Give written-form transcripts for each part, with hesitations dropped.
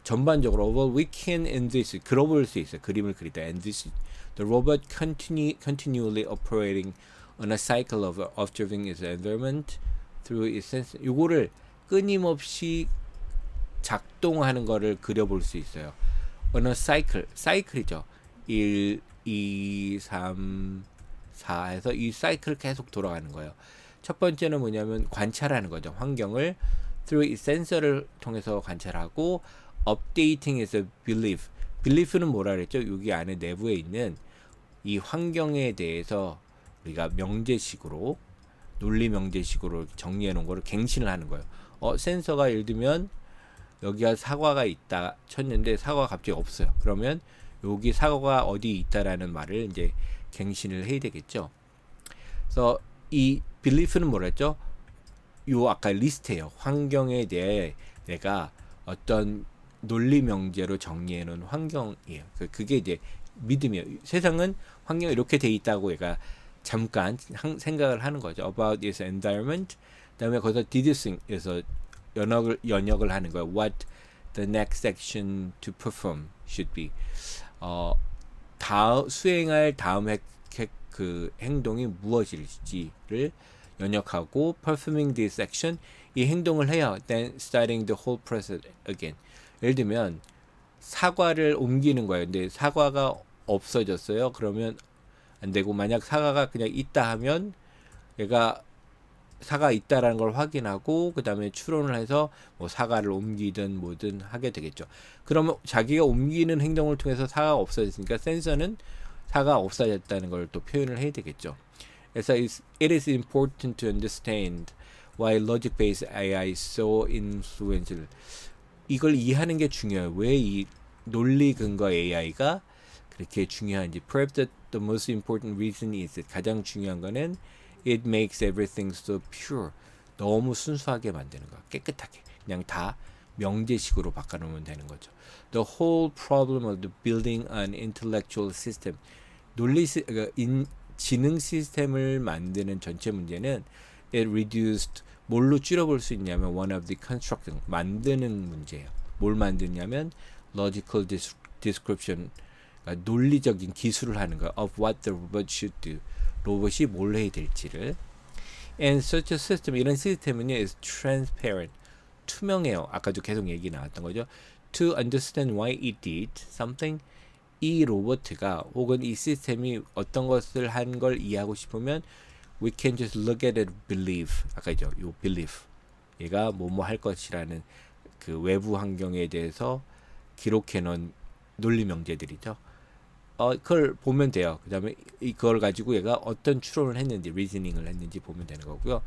전반적으로 well, we can envisage 글어볼 수 있어요. 그림을 그리다 envisage the robot continually operating on a cycle of observing its environment through its sense. 요거를 끊임없이 작동하는 거를 그려볼 수 있어요. on a cycle, 사이클이죠. 1, 2, 3, 4에서 이 사이클 계속 돌아가는 거예요. 첫 번째는 뭐냐면 관찰하는 거죠. 환경을 through 이 센서를 통해서 관찰하고 updating is a belief. belief는 뭐라 그랬죠? 여기 안에 내부에 있는 이 환경에 대해서 우리가 명제식으로 논리 명제식으로 정리해 놓은 거를 갱신을 하는 거예요. 센서가 예를 들면 여기가 사과가 있다 쳤는데 사과가 갑자기 없어요. 그러면 여기 사과가 어디 있다라는 말을 이제 갱신을 해야 되겠죠. 그래서 이 belief는 뭐라 했죠? 요 아까 리스트예요. 환경에 대해 내가 어떤 논리 명제로 정리해 놓은 환경이에요. 그게 이제 믿음이에요. 세상은 환경이 이렇게 돼 있다고 얘가 잠깐 생각을 하는 거죠. about this environment. 그다음에 거기서 did you think에서 연역을 하는 거예요. what the next action to perform should be. 수행할 다음 그 행동이 무엇일지를 연역하고 performing this action 이 행동을 해야 then starting the whole process again. 예를 들면 사과를 옮기는 거예요. 근데 사과가 없어졌어요. 그러면 안 되고 만약 사과가 그냥 있다 하면 얘가 사과가 있다라는 걸 확인하고 그 다음에 추론을 해서 뭐 사과를 옮기든 뭐든 하게 되겠죠. 그러면 자기가 옮기는 행동을 통해서 사과가 없어졌으니까 센서는 사과가 없어졌다는 걸 또 표현을 해야 되겠죠. 그래서 it is important to understand why logic-based AI is so influential. 이걸 이해하는 게 중요해요. 왜 이 논리 근거 AI가 그렇게 중요한지. Perhaps the most important reason is that 가장 중요한 거는 it makes everything so pure. 너무 순수하게 만드는 거야. 깨끗하게. 그냥 다 명제식으로 바꿔놓으면 되는 거죠. The whole problem of the building an intellectual system. 지능 시스템을 만드는 전체 문제는 it reduced 뭘로 줄여볼 수 있냐면 one of the constructing 만드는 문제예요. 뭘 만드냐면 logical description 그러니까 논리적인 기술을 하는 거예요. of what the robot should do. 로봇이 뭘 해야 될지를. And such a system 이런 시스템은요 is transparent 투명해요. 아까도 계속 얘기 나왔던 거죠. To understand why it did something 이 로봇가 혹은 이 시스템이 어떤 것을 한 걸 이해하고 싶으면 we can just look at it believe 아까죠 요 belief 얘가 뭐뭐 할 것이라는 그 외부 환경에 대해서 기록해 놓은 논리 명제들이죠. 그걸 보면 돼요. 그 다음에 이걸 가지고 얘가 어떤 추론을 했는지 reasoning을 했는지 보면 되는 거고요.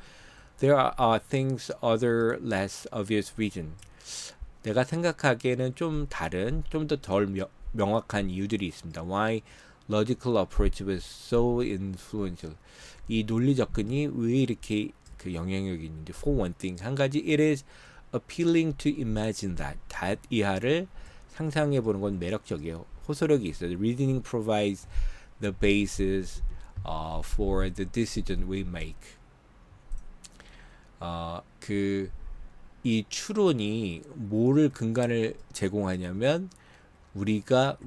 There are things other less obvious reason 내가 생각하기에는 좀 다른 좀 더 덜 명확한 이유들이 있습니다. Why logical approach was so influential. 이 논리 접근이 왜 이렇게 그 영향력이 있는지. For one thing, 한 가지 it is appealing to imagine that 이하를 상상해 보는 건 매력적이에요. 호소력이 있어요. Reasoning provides the basis for the decision we make. 이 추론이 뭐를 근간을 제공하냐면 우리가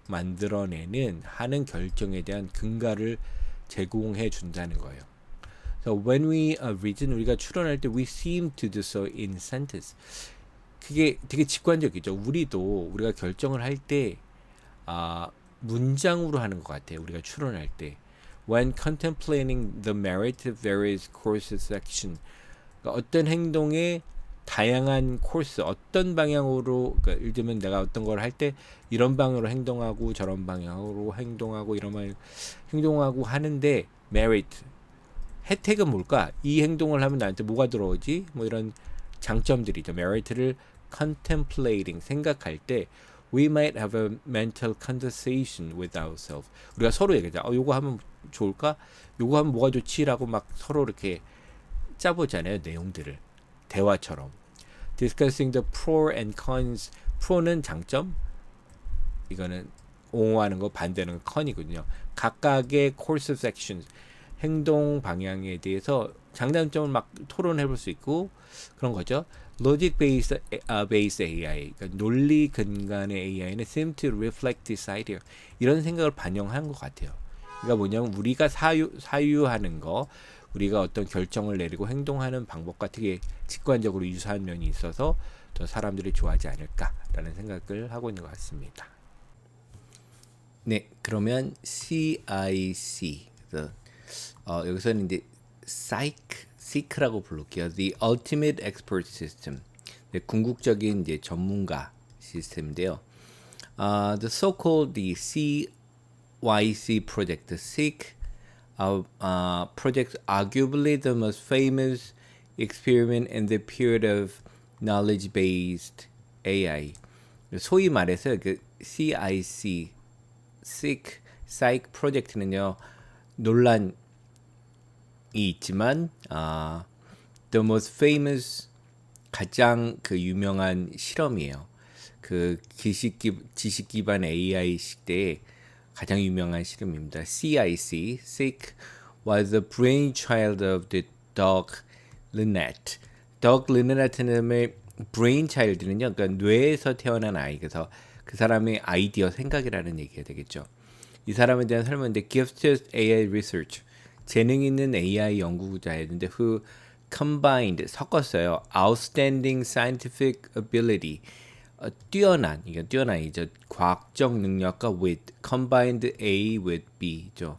만들어내는 하는 결정에 대한 근거를 제공해 준다는 거예요. So when we reason 우리가 추론할 때 we seem to do so in sentence. 그게 되게 직관적이죠. 우리가 결정을 할 때 문장으로 하는 것 같아요. 우리가 추론할 때. When contemplating the merit of various courses of action. 그러니까 어떤 행동의 다양한 코스 어떤 방향으로 그러니까 예를 들면 내가 어떤 걸 할 때 이런 방향으로 행동하고 저런 방향으로 행동하고 이런 방향으로 행동하고 하는데 merit 혜택은 뭘까? 이 행동을 하면 나한테 뭐가 들어오지? 뭐 이런 장점들이죠. merit를 contemplating 생각할 때 we might have a mental conversation with ourselves. 우리가 서로 얘기하자. 요거 하면 좋을까? 요거 하면 뭐가 좋지라고 막 서로 이렇게 짜보잖아요. 내용들을 대화처럼. Discussing the pro and cons. pro는 장점, 이거는 옹호하는 거 반대는 con이거든요. 각각의 course of action, 행동 방향에 대해서 장단점을 막 토론해 볼 수 있고 그런 거죠. logic based AI, 그러니까 논리 근간의 AI는 seem to reflect this idea. 이런 생각을 반영한 것 같아요. 그러니까 뭐냐면 우리가 사유하는 거, 우리가 어떤 결정을 내리고 행동하는 방법과 되게 직관적으로 유사한 면이 있어서 더 사람들이 좋아하지 않을까라는 생각을 하고 있는 것 같습니다. 네, 그러면 CIC. 그래서 여기서는 이제 SEEK라고 부를게요. The Ultimate Expert System. 네, 궁극적인 이제 전문가 시스템인데요. The so-called the CYC project, the SEEK project, arguably the most famous experiment in the period of knowledge-based AI. 소위 말해서 그 CIC, SEEK 프로젝트는요 논란이 있지만 the most famous 가장 그 유명한 실험이에요. 그 지식 기반 AI 시대에 가장 유명한 실험입니다. CIC, SEEK was the brainchild of the Doug Linnet. Doug Linnet의 brainchild는요, 그러니까 뇌에서 태어난 아이, 그래서 그 사람의 아이디어, 생각이라는 얘기가 되겠죠. 이 사람에 대한 설명인데, gifted AI research, 재능 있는 AI 연구자였는데, who combined, 섞었어요. outstanding scientific ability, 뛰어난, 이게 뛰어난이죠. 과학적 능력과 with, combined A with B죠.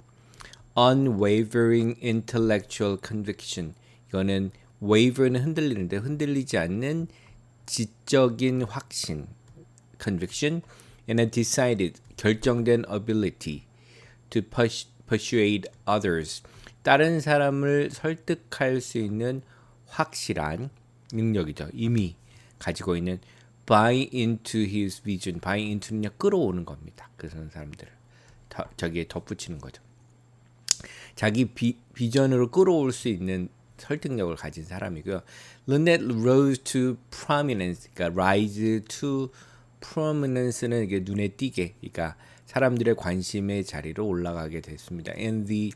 unwavering intellectual conviction, 이거는 waver는 흔들리는데 흔들리지 않는 지적인 확신, conviction, and a decided, 결정된 ability to persuade others, 다른 사람을 설득할 수 있는 확실한 능력이죠. 이미 가지고 있는 buy into his vision, buy into는요 끌어오는 겁니다. 그런 사람들을 저기에 덧붙이는 거죠. 자기 비전으로 끌어올 수 있는 설득력을 가진 사람이고요. Linnet rose to prominence, 그러니까 rise to prominence는 이게 눈에 띄게, 그러니까 사람들의 관심의 자리로 올라가게 됐습니다. In the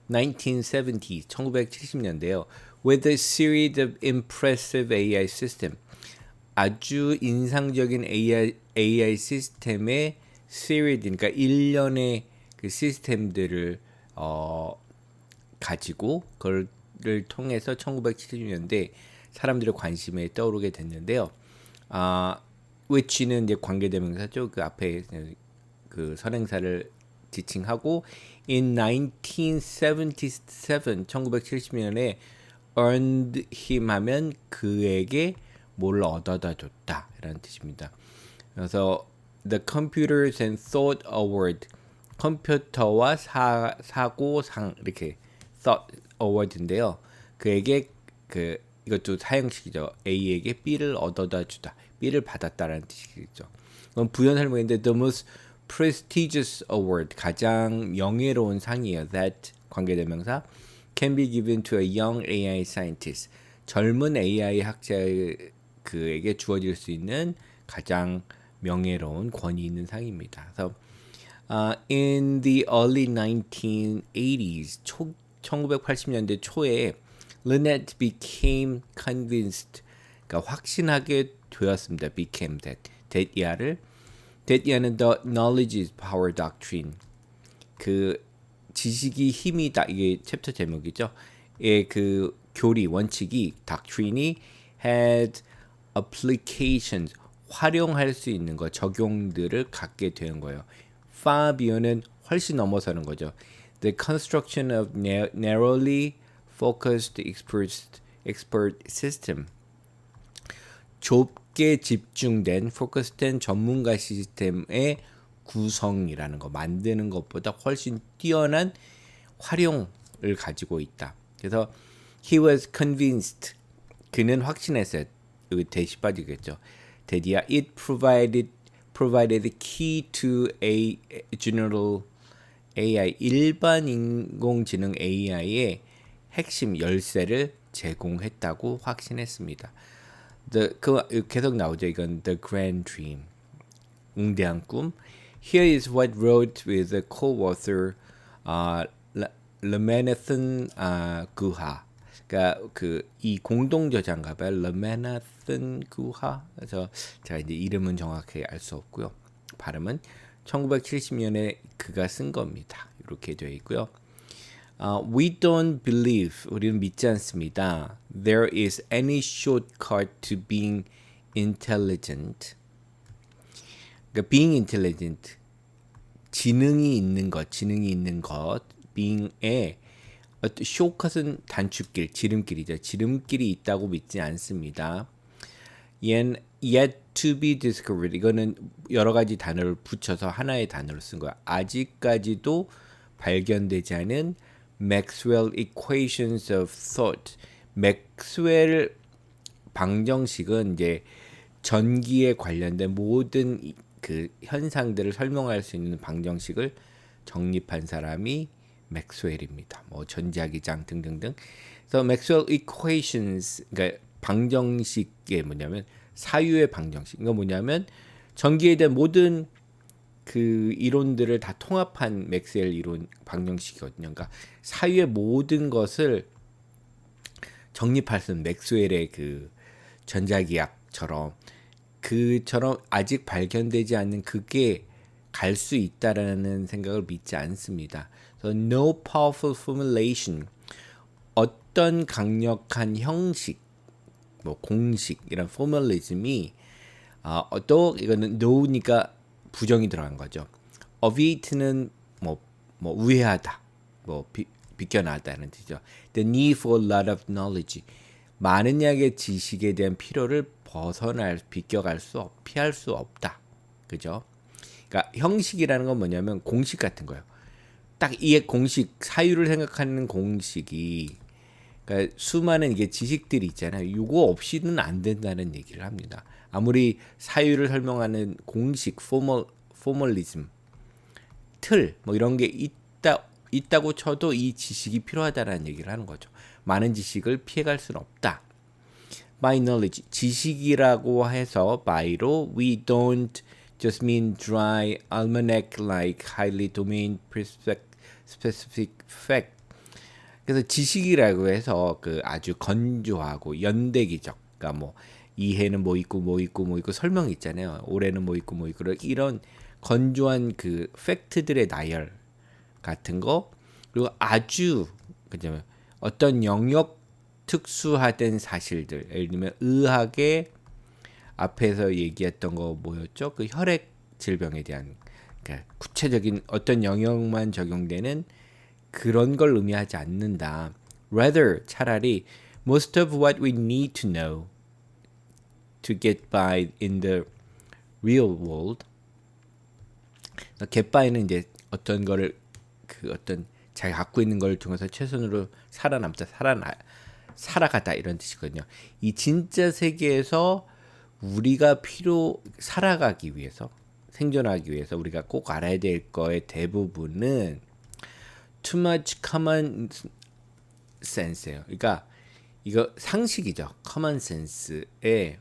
1970s, 1970년대요. With a series of impressive AI system, 아주 인상적인 AI 시스템의 series, 그러니까 일련의 그 시스템들을 가지고 그걸 통해서 1970년대 사람들의 관심에 떠오르게 됐는데요. which는 이제 관계대명사죠. 그 앞에 그 선행사를 지칭하고 in 1977, 1970년에 earned him 하면 그에게 뭘 얻어다 줬다 라는 뜻입니다. 그래서 The Computers and Thought Award, 컴퓨터와 사고상, 이렇게 Thought Award인데요. 그에게 그 이것도 사형식이죠. A에게 B를 얻어다 주다, B를 받았다라는 뜻이겠죠. 그럼 부연 설명인데 the most prestigious award, 가장 명예로운 상이에요. That 관계대명사 can be given to a young AI scientist, 젊은 AI 학자에게 주어질 수 있는 가장 명예로운 권위 있는 상입니다. 그래서 in the early 1980s, 1980년대 초에 Linnet became convinced, 그러니까 확신하게 되었습니다. became that이야는 the knowledge is power doctrine, 그 지식이 힘이다, 이게 챕터 제목이죠. 예, 그 교리 원칙이 doctrine이 had applications, 활용할 수 있는 거, 적용들을 갖게 되는 거예요. far beyond는 훨씬 넘어서는 거죠. The construction of narrowly focused expert system, 좁게 집중된 포커스된 전문가 시스템의 구성이라는 거, 만드는 것보다 훨씬 뛰어난 활용을 가지고 있다. 그래서 he was convinced, 그는 확신했어요. 여기 대시 빠지겠죠. 대디야, it provided key to a general AI, 일반 인공지능 AI의 핵심 열쇠를 제공했다고 확신했습니다. 계속 나오죠. 이건 the grand dream, 응대한 꿈. Here is what wrote with the co-author Ramanathan Guha. 그러니까 그 이 공동 저자인가 봐요. 르메나슨 구하. 그래서 제가 이제 이름은 정확하게 알 수 없고요. 발음은 1970년에 그가 쓴 겁니다. 이렇게 되어 있고요. We don't believe, 우리는 믿지 않습니다. There is any shortcut to being intelligent. 그러니까 being intelligent, 지능이 있는 것, being의 shortcut은 단축길, 지름길이죠. 지름길이 있다고 믿지 않습니다. Yet to be discovered, 이거는 여러 가지 단어를 붙여서 하나의 단어로 쓴 거야. 아직까지도 발견되지 않은 Maxwell equations of thought. 맥스웰 방정식은 이제 전기에 관련된 모든 그 현상들을 설명할 수 있는 방정식을 정립한 사람이 맥스웰입니다. 뭐 전자기장 등등등. 그래서 Maxwell equations, 그러니까 방정식이 뭐냐면 사유의 방정식. 이거 뭐냐면 전기에 대한 모든 그 이론들을 다 통합한 맥스웰 이론 방정식이거든요. 그러니까 사유의 모든 것을 정립할 수 있는 맥스웰의 그 전자기학처럼 그처럼 아직 발견되지 않는 그게 갈 수 있다라는 생각을 믿지 않습니다. So no powerful formulation, 어떤 강력한 형식, 뭐 공식 이런 포멀리즘이 또 이거는 no니까 부정이 들어간 거죠. obviate는 뭐 우회하다, 뭐 비껴나다는 뜻이죠. The need for a lot of knowledge, 많은 양의 지식에 대한 필요를 비껴갈 피할 수 없다. 그죠? 그러니까 형식이라는 건 뭐냐면 공식 같은 거예요. 딱 이게 공식, 사유를 생각하는 공식이, 그러니까 수많은 이게 지식들이 있잖아요. 이거 없이는 안 된다는 얘기를 합니다. 아무리 사유를 설명하는 공식, 포멀리즘, 틀, 뭐 이런 게 있다고 쳐도 이 지식이 필요하다라는 얘기를 하는 거죠. 많은 지식을 피해갈 수는 없다. By knowledge, 지식이라고 해서 by로 we don't just mean dry almanac-like highly domain specific fact. 그래서 지식이라고 해서 그 아주 건조하고 연대기적, 그러니까 뭐 이 해는 뭐 있고 설명이 있잖아요. 올해는 뭐 있고 이런 건조한 그 팩트들의 나열 같은 거, 그리고 아주 그죠, 어떤 영역 특수화된 사실들, 예를 들면 의학의 앞에서 얘기했던 거 뭐였죠? 그 혈액 질병에 대한, 그러니까 구체적인 어떤 영역만 적용되는 그런 걸 의미하지 않는다. Rather, 차라리 most of what we need to know to get by in the real world. get by는 이제 어떤 거를 그 어떤 자기가 갖고 있는 걸 통해서 최선으로 살아가다 이런 뜻이거든요. 이 진짜 세계에서 우리가 살아가기 위해서, 생존하기 위해서 우리가 꼭 알아야 될 거의 대부분은 too much common sense예요. 그러니까 이거 상식이죠. common sense에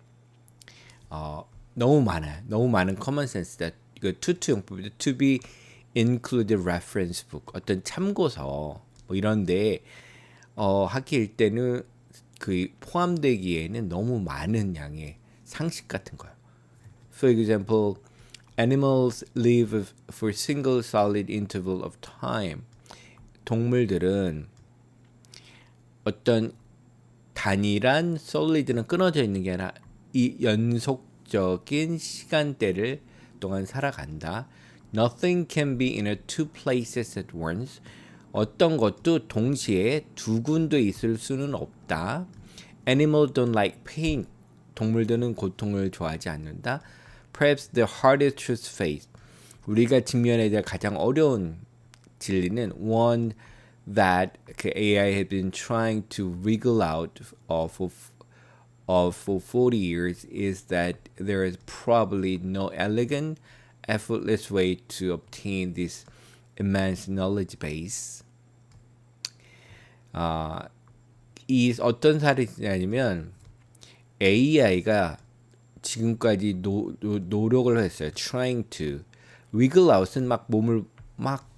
너무 많은 common sense다. 이거 투투 용법이죠. to be included reference book, 어떤 참고서 뭐 이런데 학기일 때는 그 포함되기에는 너무 많은 양의 상식 같은 거예요. For example, animals live for single solid interval of time. 동물들은 어떤 단일한 solid는 끊어져 있는 게 아니라 이 연속적인 시간대를 동안 살아간다. Nothing can be in two places at once. 어떤 것도 동시에 두 군데 있을 수는 없다. Animals don't like pain. 동물들은 고통을 좋아하지 않는다. Perhaps the hardest truth faced, 우리가 직면해야 될 가장 어려운 진리는 one that AI has been trying to wriggle out for 40 years is that there is probably no elegant, effortless way to obtain this immense knowledge base. 이 어떤 사례냐면 AI가 지금까지 노력을 했어요. Trying to wiggle out은 막 몸을 막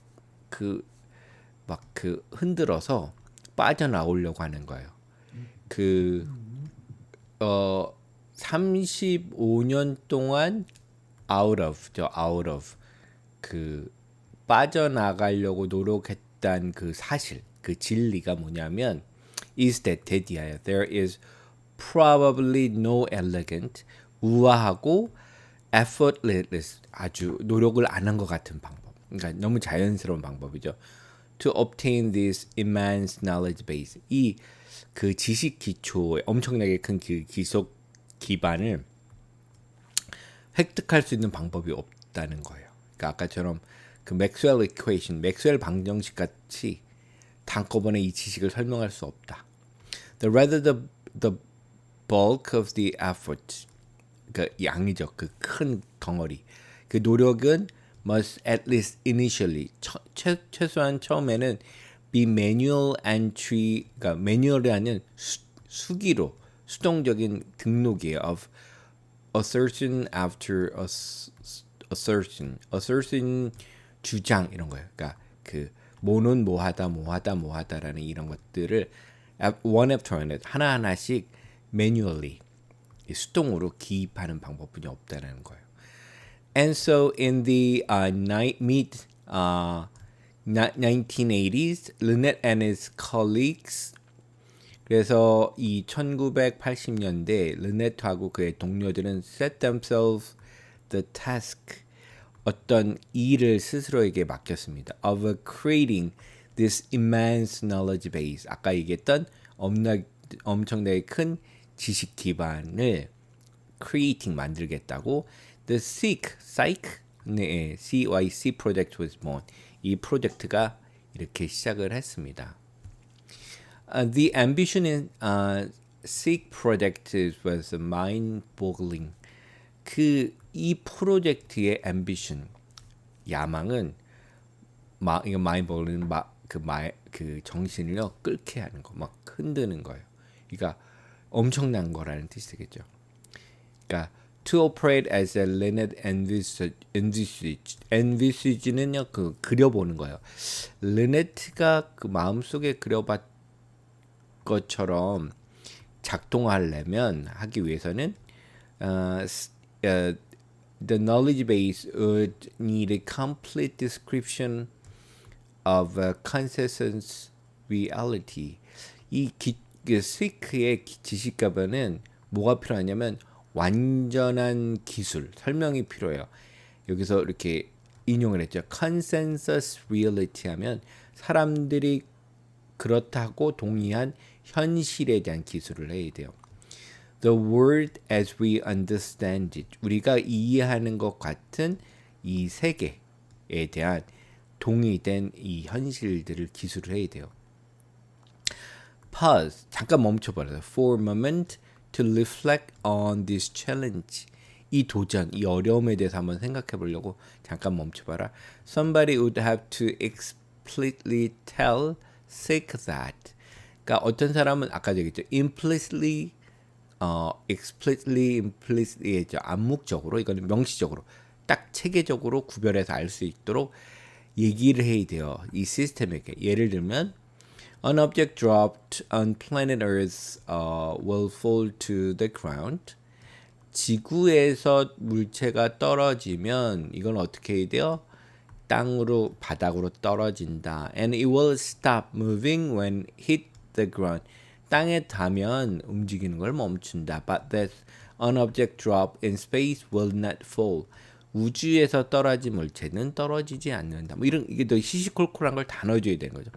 흔들어서 빠져나오려고 하는 거예요. 그 35년 동안 out of 그 빠져나가려고 노력했던 그 사실, 그 진리가 뭐냐면 is that 대디하여 there is probably no elegant 우아하고 effortless 아주 노력을 안 한 것 같은 방법. 그러니까 너무 자연스러운 방법이죠. To obtain this immense knowledge base 이 그 지식 기초의 엄청나게 큰 그 기속 기반을 획득할 수 있는 방법이 없다는 거예요. 그러니까 아까처럼 그 맥스웰 이퀘이션, 맥스웰 방정식 같이 한꺼번에 이 지식을 설명할 수 없다. The bulk of the effort, 그 양이죠. 그 큰 덩어리. 그 노력은 must at least initially 최소한 처음에는 be manual entry, 그러니까 매뉴얼이라는 수기로 수동적인 등록이에요. of assertion after assertion 주장 이런 거예요. 그러니까 그 뭐는 뭐하다라는 이런 것들을 one after another 하나하나씩 manually 수동으로 기입하는 방법뿐이 없다는 거예요. And so in the mid 1980s, Lynette and his colleagues 그래서 이 1980년대 르네트하고 그의 동료들은 set themselves the task 어떤 일을 스스로에게 맡겼습니다. of creating this immense knowledge base 아까 얘기했던 엄청나게 큰 지식 기반을 creating 만들겠다고 the psych 네, CYC project was born. 이 프로젝트가 이렇게 시작을 했습니다. The ambition in SEEK project was mind-boggling. 이 프로젝트의 ambition, 야망은 이거 mind-boggling, 그 정신을요 끓게 하는 거, 막 흔드는 거예요. 그러니까 엄청난 거라는 뜻이겠죠. 그러니까 to operate as a Lynette envisage는요 그 그려보는 거예요. 르네트가 그 마음속에 그려봤 것처럼 작동하려면 하기 위해서는 the knowledge base would need a complete description of a consensus reality. 이 스위크의 지식 가변은 뭐가 필요하냐면 완전한 기술, 설명이 필요해요. 여기서 이렇게 인용을 했죠. consensus reality 하면 사람들이 그렇다고 동의한 현실에 대한 기술을 해야 돼요. The world as we understand it. 우리가 이해하는 것 같은 이 세계에 대한 동의된 이 현실들을 기술을 해야 돼요. Pause. 잠깐 멈춰봐요. For a moment to reflect on this challenge. 이 도전, 이 어려움에 대해서 한번 생각해 보려고 잠깐 멈춰봐라. Somebody would have to explicitly tell SEEK that. 그러니까 어떤 사람은 아까 얘기했죠. implicitly, explicitly, implicitly 했죠. 암묵적으로, 이거는 명시적으로, 딱 체계적으로 구별해서 알 수 있도록 얘기를 해야 돼요. 이 시스템에게. 예를 들면 An object dropped on planet Earth will fall to the ground. 지구에서 물체가 떨어지면 이건 어떻게 해야 돼요? 땅으로 바닥으로 떨어진다. And it will stop moving when hit the ground. 땅에 닿으면 움직이는 걸 멈춘다. But that an object drop in space will not fall. 우주에서 떨어진 물체는 떨어지지 않는다. 뭐 이런 이게 더 시시콜콜한 걸 다 넣어줘야 되는 거죠.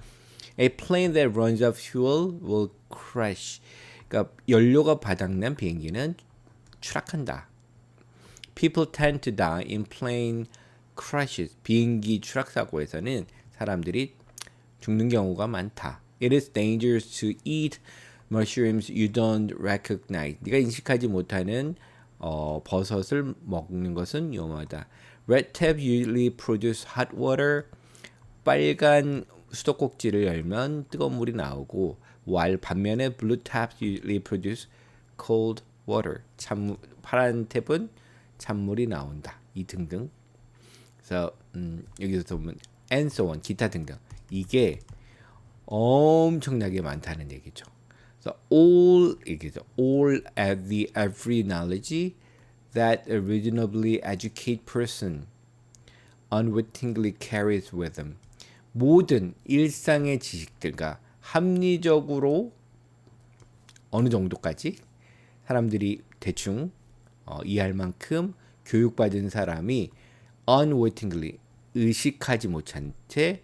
A plane that runs out of fuel will crash. 그러니까 연료가 바닥난 비행기는 추락한다. People tend to die in plane crashes. 비행기 추락 사고에서는 사람들이 죽는 경우가 많다. It is dangerous to eat mushrooms you don't recognize. 네가 인식하지 못하는 버섯을 먹는 것은 위험하다. Red tab usually produce hot water. 빨간 수도꼭지를 열면 뜨거운 물이 나오고 while 반면에 blue tabs usually produce cold water. 파란 탭은 찬물이 나온다. 이 등등. 그래서 여기서 보면 and so on 기타 등등. 이게 엄청나게 많다는 얘기죠. So all 이게죠. All at the every knowledge that a reasonably educated person unwittingly carries with them. 모든 일상의 지식들과 합리적으로 어느 정도까지 사람들이 대충 이해할 만큼 교육받은 사람이 unwittingly 의식하지 못한 채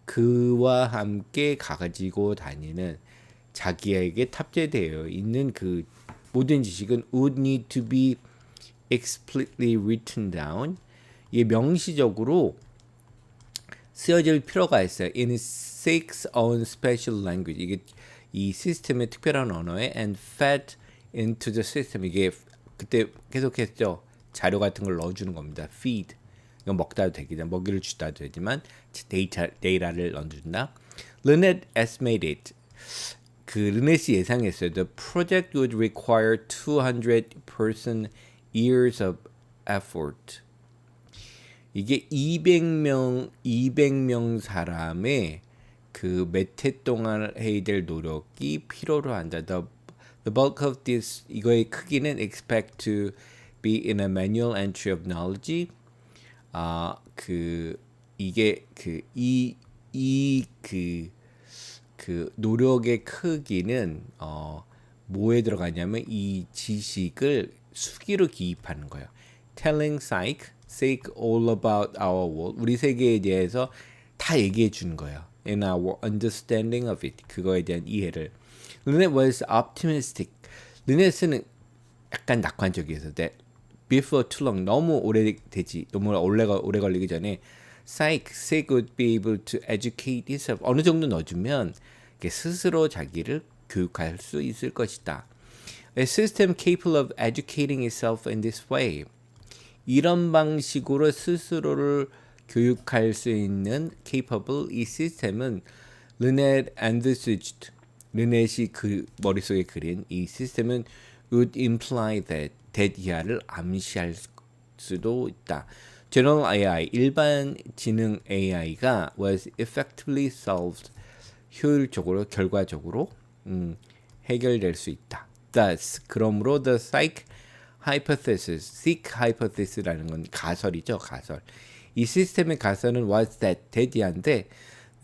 그와 함께 가지고 다니는 자기에게 탑재되어 있는 그 모든 지식은 would need to be explicitly written down. 이게 명시적으로 쓰여질 필요가 있어요. In six own special language. 이게 이 시스템의 특별한 언어에 and fed into the system. 이게 그때 계속했죠. 자료 같은 걸 넣어주는 겁니다. feed. 이건 먹다도 되겠죠. 먹이를 주다도 되지만 데이터를 넣어준다. Lynette estimated. 그 르넷이 예상했어요. The project would require 200 person years of effort. 이게 200명 사람의 그 몇 해 동안 해야 될 노력이 필요로 한다. The bulk of this 이거의 크기는 expect to be in a manual entry of knowledge. 이게 그 노력의 크기는 뭐에 들어가냐면 이 지식을 수기로 기입하는 거예요. Telling psych all about our world. 우리 세계에 대해서 다 얘기해 주는 거예요. In our understanding of it. 그거에 대한 이해를. Lynette was optimistic. 르넷은 약간 낙관적이어서 that before too long 너무 오래 걸리기 전에 psych would be able to educate itself. 어느 정도 넣어주면 스스로 자기를 교육할 수 있을 것이다. A system capable of educating itself in this way. 이런 방식으로 스스로를 교육할 수 있는 capable 이 시스템은 Lynette envisaged. 르넷이 그 머릿속에 그린 이 시스템은 would imply that 이하를 암시할 수도 있다. General AI, 일반 지능 AI가 was effectively solved. 효율적으로, 결과적으로 해결될 수 있다. Thus, 그러므로 the psych hypothesis라는 건 가설이죠, 가설. 이 시스템의 가설은 was that이한데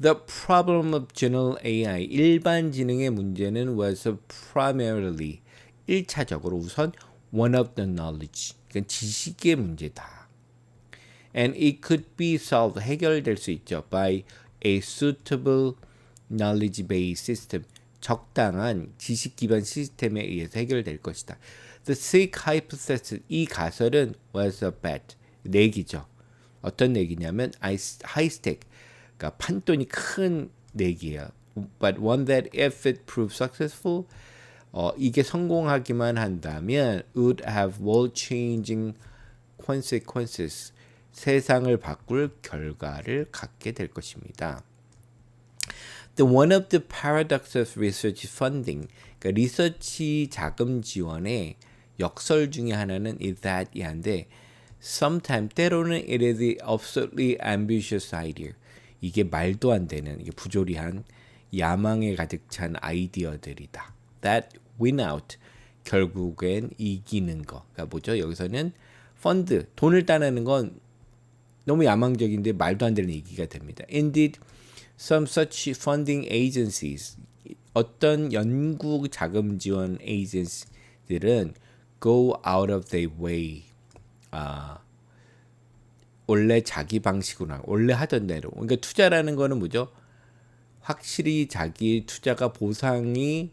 the problem of general AI, 일반 지능의 문제는 was primarily, 1차적으로 우선 one of the knowledge, 그러니까 지식의 문제다. And it could be solved, 해결될 수 있죠, by a suitable knowledge-based system, 적당한 지식 기반 시스템에 의해서 해결될 것이다. The sick hypothesis, 이 가설은 was a bet, 내기죠. 어떤 내기냐면 high stake, 그러니까 판돈이 큰 내기예요. But one that if it proves successful, 이게 성공하기만 한다면 would have world-changing consequences, 세상을 바꿀 결과를 갖게 될 것입니다. One of the paradoxes of research funding, 그러니까 리서치 자금 지원의 역설 중에 하나는 is that 이한데 sometimes 때로는 it is the absolutely ambitious idea. 이게 말도 안 되는, 이게 부조리한 야망에 가득 찬 아이디어들이다. That win out, 결국엔 이기는 거. 그러니까 뭐죠? 여기서는 펀드, 돈을 따내는 건 너무 야망적인데 말도 안 되는 얘기가 됩니다. Indeed, some such funding agencies, 어떤 연구 자금 지원 에이전시들은 go out of their way, 원래 자기 방식으로, 원래 하던 대로. 그러니까 투자라는 거는 뭐죠? 확실히 자기 투자가 보상이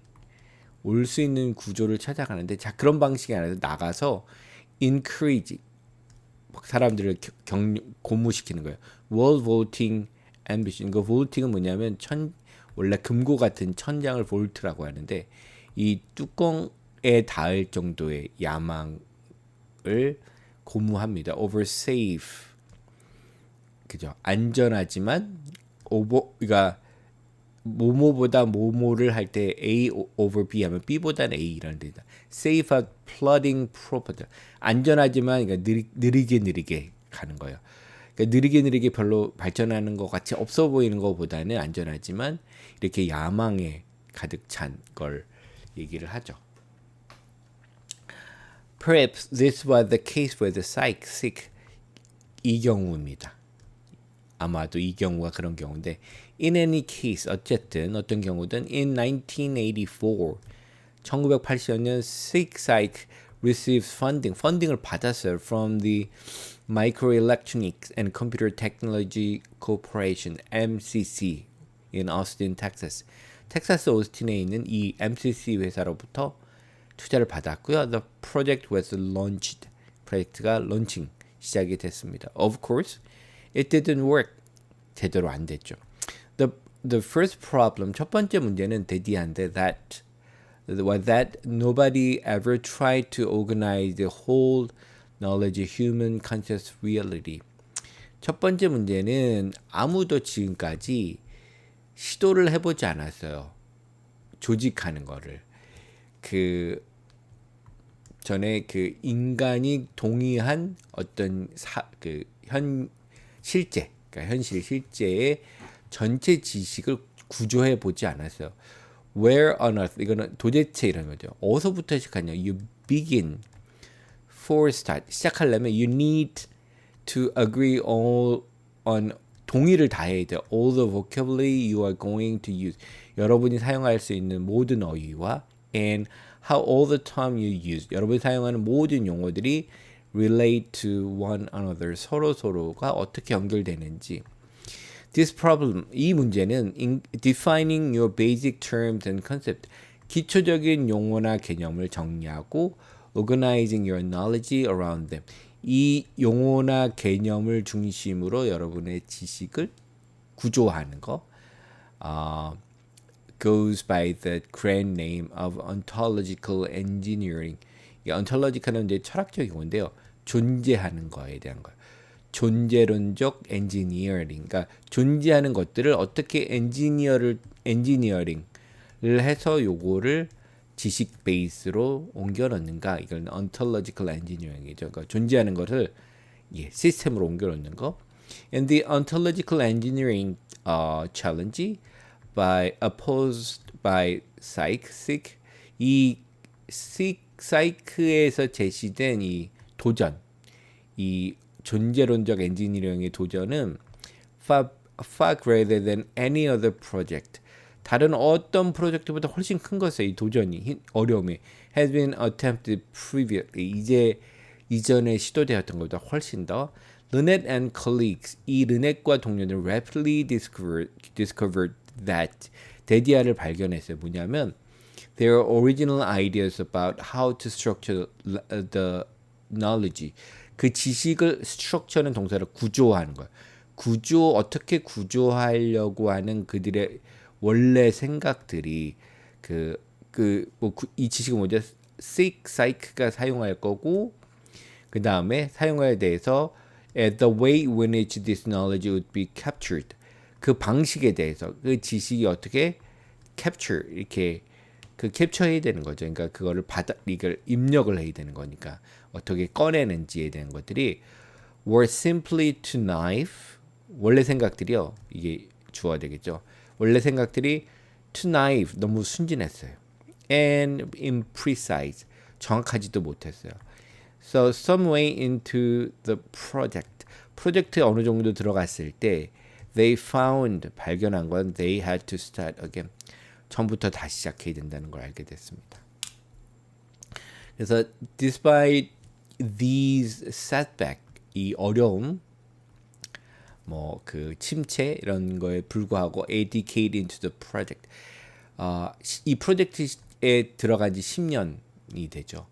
올 수 있는 구조를 찾아가는데, 자, 그런 방식이 아니라 나가서 encourage, 사람들을 고무시키는 거예요. World voting ambition. 그 볼팅은 뭐냐면 원래 금고 같은 천장을 볼트라고 하는데 이 뚜껑에 닿을 정도의 야망을 고무합니다. Over safe. 그죠? 안전하지만 그러니까 모모보다 모모를 할 때 A over B 하면 B보다는 A 이라는 데다. Safe at plodding proper. 안전하지만 그러니까 느리게 가는 거예요. 그러니까 느리게 별로 발전하는 것 같이 없어 보이는 것보다는 안전하지만 이렇게 야망에 가득 찬 걸 얘기를 하죠. Perhaps this was the case with the sick. 이 경우입니다. 아마도 이 경우가 그런 경우인데 in any case 어쨌든 어떤 경우든 in 1984 1980년 Psych received funding을 받았어요 from the Microelectronics and Computer Technology Corporation (MCC) in Austin, Texas. 텍사스 오스틴에 있는 이 MCC 회사로부터 투자를 받았고요. The project was launched. 프로젝트가 론칭 시작이 됐습니다. Of course, it didn't work. 제대로 안 됐죠. The first problem, 첫 번째 문제는 대디한데 that nobody ever tried to organize the whole knowledge human conscious reality. 첫 번째 문제는 아무도 지금까지 시도를 해보지 않았어요. 조직하는 거를. 그 전에 그 인간이 동의한 어떤 실제, 그러니까 현실 실제의 전체 지식을 구조해 보지 않았어요. Where on earth, 이거는 도대체 이런 거죠. 어디서부터 시작하냐? You begin, for start, 시작하려면 you need to agree all on, 동의를 다 해야 돼요. All the vocabulary you are going to use. 여러분이 사용할 수 있는 모든 어휘와 and how all the time you use. 여러분이 사용하는 모든 용어들이 relate to one another. 서로가 어떻게 연결되는지. This problem, 이 문제는 in defining your basic terms and concept. 기초적인 용어나 개념을 정리하고 organizing your knowledge around them. 이 용어나 개념을 중심으로 여러분의 지식을 구조하는 거 goes by the grand name of ontological engineering. 이 ontological은 이제 철학적인 건데요. 존재하는 거에 대한 거예요. 존재론적 엔지니어링. 그러니까 존재하는 것들을 어떻게 엔지니어링을 해서 요거를 지식 베이스로 옮겨 넣는가. 이걸 ontological engineering이죠. 그러니까 존재하는 것을 시스템으로 옮겨 넣는 거. And the ontological engineering challenge opposed by Psych. 이 Psych에서 제시된 이 도전, 이 존재론적 엔지니어링의 도전은 far greater than any other project. 다른 어떤 프로젝트보다 훨씬 큰 것이에요. 이 도전이, 어려움이 has been attempted previously. 이전에 시도되었던 것보다 훨씬 더. Lynette and colleagues, 이 르넷과 동료는 rapidly discovered that 데디아를 발견했어요. 뭐냐면 their original ideas about how to structure the knowledge. 그 지식을 structure는 동사로 구조하는 거예요. 어떻게 구조하려고 하는 그들의 원래 생각들이 이 지식은 뭐죠? Psych가 사용할 거고 그 다음에 사용어에 대해서 the way in which this knowledge would be captured. 그 방식에 대해서 그 지식이 어떻게 capture 이렇게 캡처해야 되는 거죠. 그러니까 그거를 이걸 입력을 해야 되는 거니까 어떻게 꺼내는지에 대한 것들이 were simply too naive. 원래 생각들이요. 이게 주어야 되겠죠. 원래 생각들이 too naive, 너무 순진했어요. and imprecise, 정확하지도 못했어요. So some way into the 프로젝트에 어느 정도 들어갔을 때 they found, 발견한 건 they had to start again. 처음부터 다시 시작해야 된다는 걸 알게 됐습니다. 그래서 despite these setback, 이 어려움, 침체 이런 거에 불구하고 a decade into the project, 이 프로젝트에 들어간 지 10년이 되죠.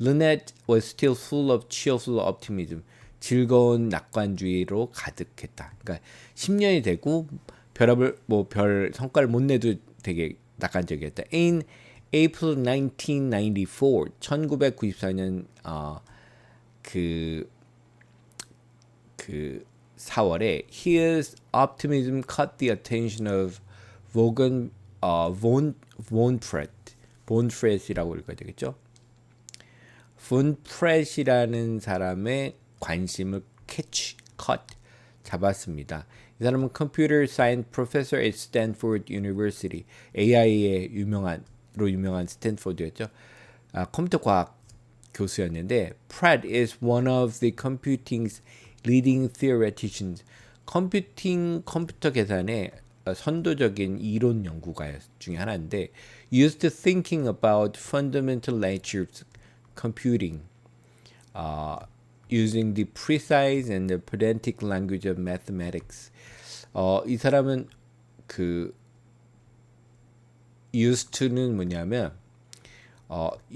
Lynette was still full of cheerful optimism. 즐거운 낙관주의로 가득했다. 그러니까 10년이 되고 별 성과를 못 내도 되게 낙관적이었다. In April 1994, 1994년 그 4월에 his optimism caught the attention of von Fret이라고 읽어야 되겠죠? von Fret이라는 사람의 관심을 잡았습니다. 이 사람은 Computer Science Professor at Stanford University, AI의 유명한 유명한 스탠포드였죠. 컴퓨터 과학 교수였는데 Pratt is one of the computing's leading theoreticians. 컴퓨터 계산의 선도적인 이론 연구가 중에 하나인데 used to thinking about fundamental natures computing using the precise and the pedantic language of mathematics. 이 사람은 그 used to는 뭐냐면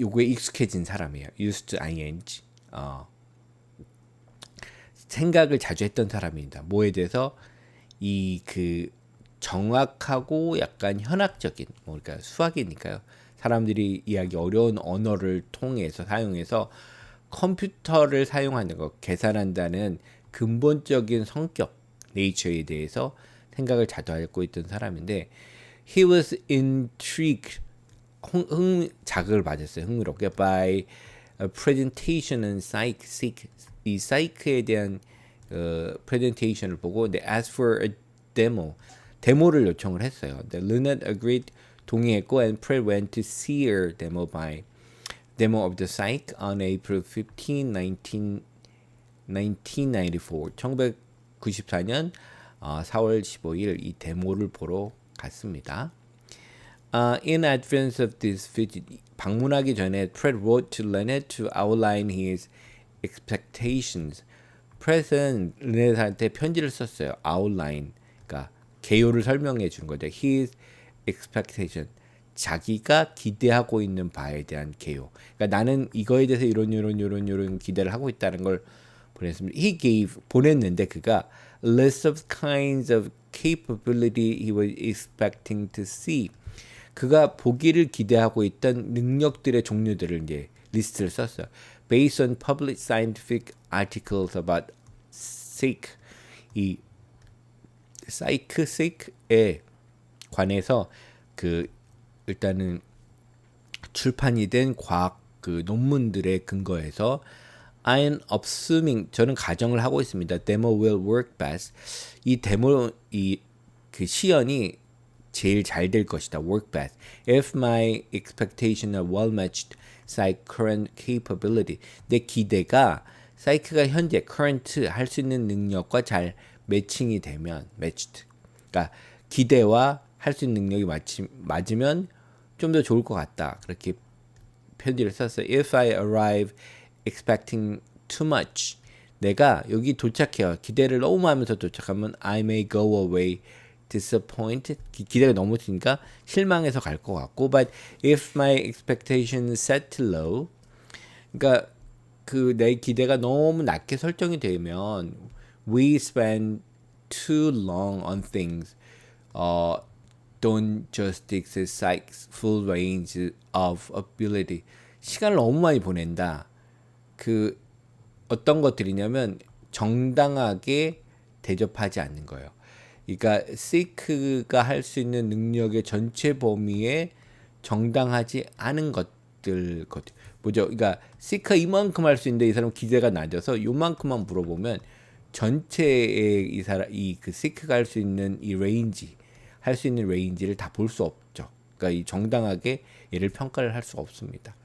요거에 익숙해진 사람이에요. used to ing. 생각을 자주 했던 사람입니다. 뭐에 대해서 이 그 정확하고 약간 현학적인 그러니까 수학이니까요. 사람들이 이야기 어려운 언어를 통해서 사용해서 컴퓨터를 사용하는 것, 계산한다는 근본적인 성격, 네이처에 대해서 생각을 자주 하고 있던 사람인데 he was intrigued 자극을 받았어요. 흥미롭게 by a presentation in psych 이 사이크에 대한 프레젠테이션을 보고 they asked for a 데모를 요청을 했어요. The Lynette agreed 동의했고 and Pratt went to see her demo of the psych on April 15, 1994. 1994년 4월 15일 이 데모를 보러 갔습니다. In advance of this visit, 방문하기 전에 Pratt wrote to Lynette to outline his expectations. 프렛은 르넷한테 편지를 썼어요. outline, 그러니까 개요를 설명해 준 거죠. his expectation, 자기가 기대하고 있는 바에 대한 개요. 그러니까 나는 이거에 대해서 이런 기대를 하고 있다는 걸 보냈습니다. 보냈는데 그가 a list of kinds of capability he was expecting to see. 그가 보기를 기대하고 있던 능력들의 종류들을 이제 리스트를 썼어요. Based on public scientific articles about psych, 이 psych에 관해서 그 일단은 출판이 된 과학 그 논문들의 근거에서 I'm assuming 저는 가정을 하고 있습니다. Demo will work best. 이 그 시연이 제일 잘 될 것이다. Work best. If my expectation are well matched psych current capability. 내 기대가 사이크가 현재 current 할 수 있는 능력과 잘 매칭이 되면 matched. 그러니까 기대와 할 수 있는 능력이 맞으면 좀 더 좋을 것 같다. 그렇게 편지를 썼어요. If I arrive expecting too much. 내가 여기 도착해요. 기대를 너무 하면서 도착하면 I may go away disappointed. 기대가 너무 크니까 실망해서 갈 것 같고 but if my expectations set too low 그러니까 그 내 기대가 너무 낮게 설정이 되면 we spend too long on things don't just exercise full range of ability 시간을 너무 많이 보낸다. 그 어떤 것들이냐면 정당하게 대접하지 않는 거예요. 그러니까 seek가 할 수 있는 능력의 전체 범위에 정당하지 않은 것들 뭐죠? 그러니까 seek가 이만큼 할 수 있는데 이 사람 기대가 낮아서 요만큼만 물어보면 전체의 그 seek가 할 수 있는 이 레인지 할 수 있는 레인지를 다 볼 수 없죠. 그러니까 이 정당하게 얘를 평가를 할 수가 없습니다.